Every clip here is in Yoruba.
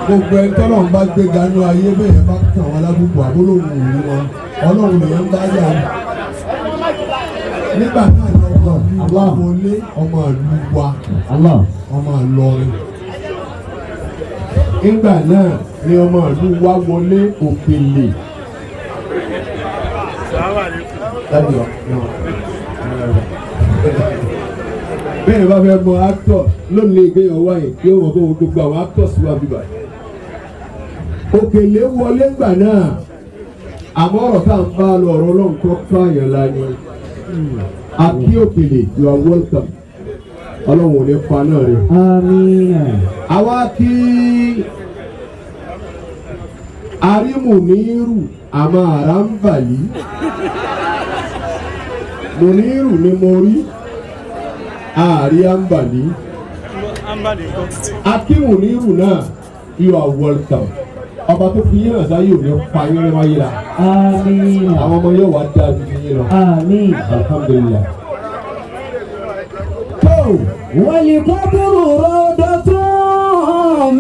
gbogbo ẹ tọ́lọ̀ ń bá gbé ganú ayé bẹ́ẹ̀ bá kàn wọ́n lábùkù àbólóhùn òní wọn ọlọ́run nìyẹn ń bá yà wọ́n. nígbà náà ni ọmọ ìlú wa wọlé ọmọ ìlú wa ọmọ Ìlọrin. nígbà náà ni ọmọ ìlú wa wọlé Òkèlè. bẹ́ẹ̀ bá fẹ́ mọ actor lónìí ìgbéyàwó wáyé yóò wọ́n fún gbogbo àwọn actors wà bíbá. Òkèlè wọlé gbà náà àmọ́ ọ̀rọ̀ tá à ń bá lọ ọ̀rọ̀ ọlọ́run tó káyọ̀ la ni àkí Òkèlè you are welcome ọlọ́run ò ní pa náà rẹ̀. àwa kí Arímùnírù àmọ́ àrà ń bà yìí Mùnírù ni mo rí àárí àǹbàlí Akínmùnírù náà you are welcome ọba tó fi yín àṣà yóò ní pa yín ní wáyé la. Àmín. àwọn ọmọ yóò wá dáa ju yín lọ. Àmín. alhamdulilah. والقبر روضة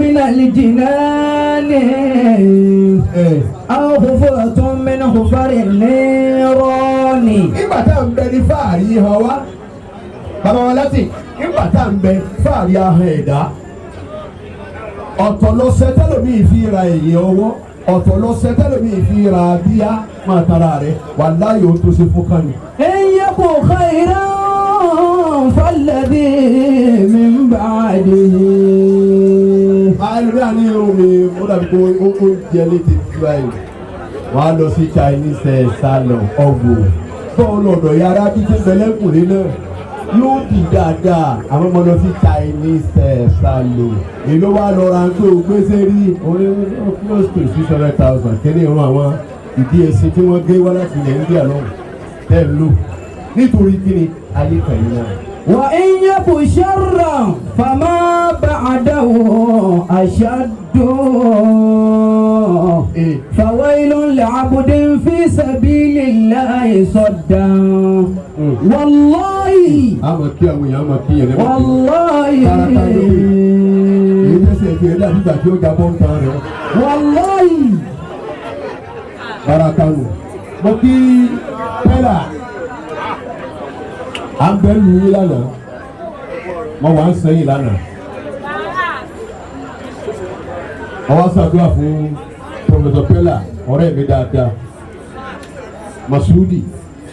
من الجنان أو حفرة من حفر النيران. nígbà tá à ń bẹ ní fáàrí hàn wá bàbá wa láti nígbà tá à ń bẹ fáàrí ahọ́n ẹ̀dá ọ̀tọ̀ lọ sẹ́tẹ́lómi fi ra èyí ọwọ́ ọ̀tọ̀ lọ sẹ́tẹ́lómi fi ra bíyá máa tara rẹ̀ wàláyé o tó ṣe fún kánú. إن يكن خيرا فالذي من بعده. àìlùmí àní irun mi ó dàbí pé ó jẹ létí báyìí wọ́n á lọ sí Chinese salon ọ̀gbọ̀n bọ́ọ̀lù ọ̀dọ̀ yàrá bí tí bẹ̀lẹ́kùnrin náà yóò di dáadáa àwọn ọmọ lọ sí Chinese salon èló wa lọ ra pé o gbèsè rí orí close to 600,000 kéde irun àwọn ìdí ẹsẹ̀ tí wọ́n gbé wá láti ilẹ̀ India lọ́wọ́ tẹ́ ń lò nítorí kíni ayé kàyé náà. وإن يك شرا فما بعده أشد. فويل لعبد في سبيل الله صدا. والله àmọ́ kí àwọn èèyàn máa kí yẹn والله èyí tẹ́sẹ̀ ìgbé ẹ̀dá nígbà tí ó já bọ́ ń tan rẹ̀ والله barakanu mo kí pẹ́lá à ń bẹ́ lu yín lánàá mo wà ń sẹ́yìn lánàá ọwọ́ sàdúrà fún pọfẹsọ pẹ́lá ọ̀rẹ́ mi dáadáa Masudi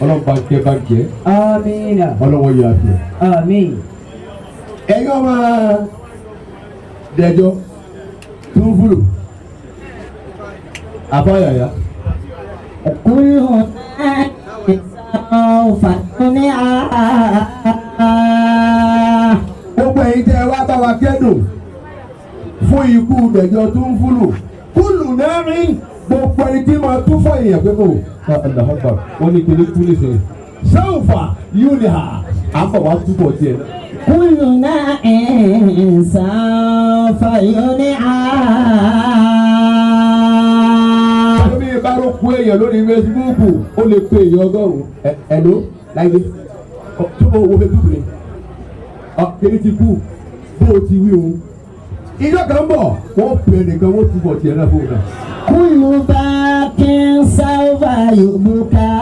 ọlọ́mọbankẹ́ bankẹ́ آمين ọlọ́wọ́ yà fẹ́. آمين. ẹ̀yin ọmọ dẹjọ́ tó ń fúlò àbáyàyà. كل هناك سوف نعى. gbogbo ẹ̀yin tẹ́ wá bá wa kẹ́dùn fún ikú dẹjọ́ tó ń fúlò kúlù náà rìn gbogbo ẹni tí máa tún fọ èèyàn pé kò ọ̀dàfọ́gbà wọ́n ní kíní kú níṣẹ́ sẹ́wọ̀fà yóò ní hà á bọ̀ wá túbọ̀ tiẹ̀ náà. كل ناس سوف ينعى. àlọ́ mi bá ló kú èèyàn lórí fesibúùkù ó lè pe èèyàn ọgọ́rùn-ún ẹ̀ló láìpẹ́ tó o wo fesibúùkù ni kíní ti kú bó o ti wí òun. ìjọ kan bọ̀ wọ́n pè é nìkan wọ́n túbọ̀ tiẹ̀ náà fún un náà. كل باك سوف يبكى.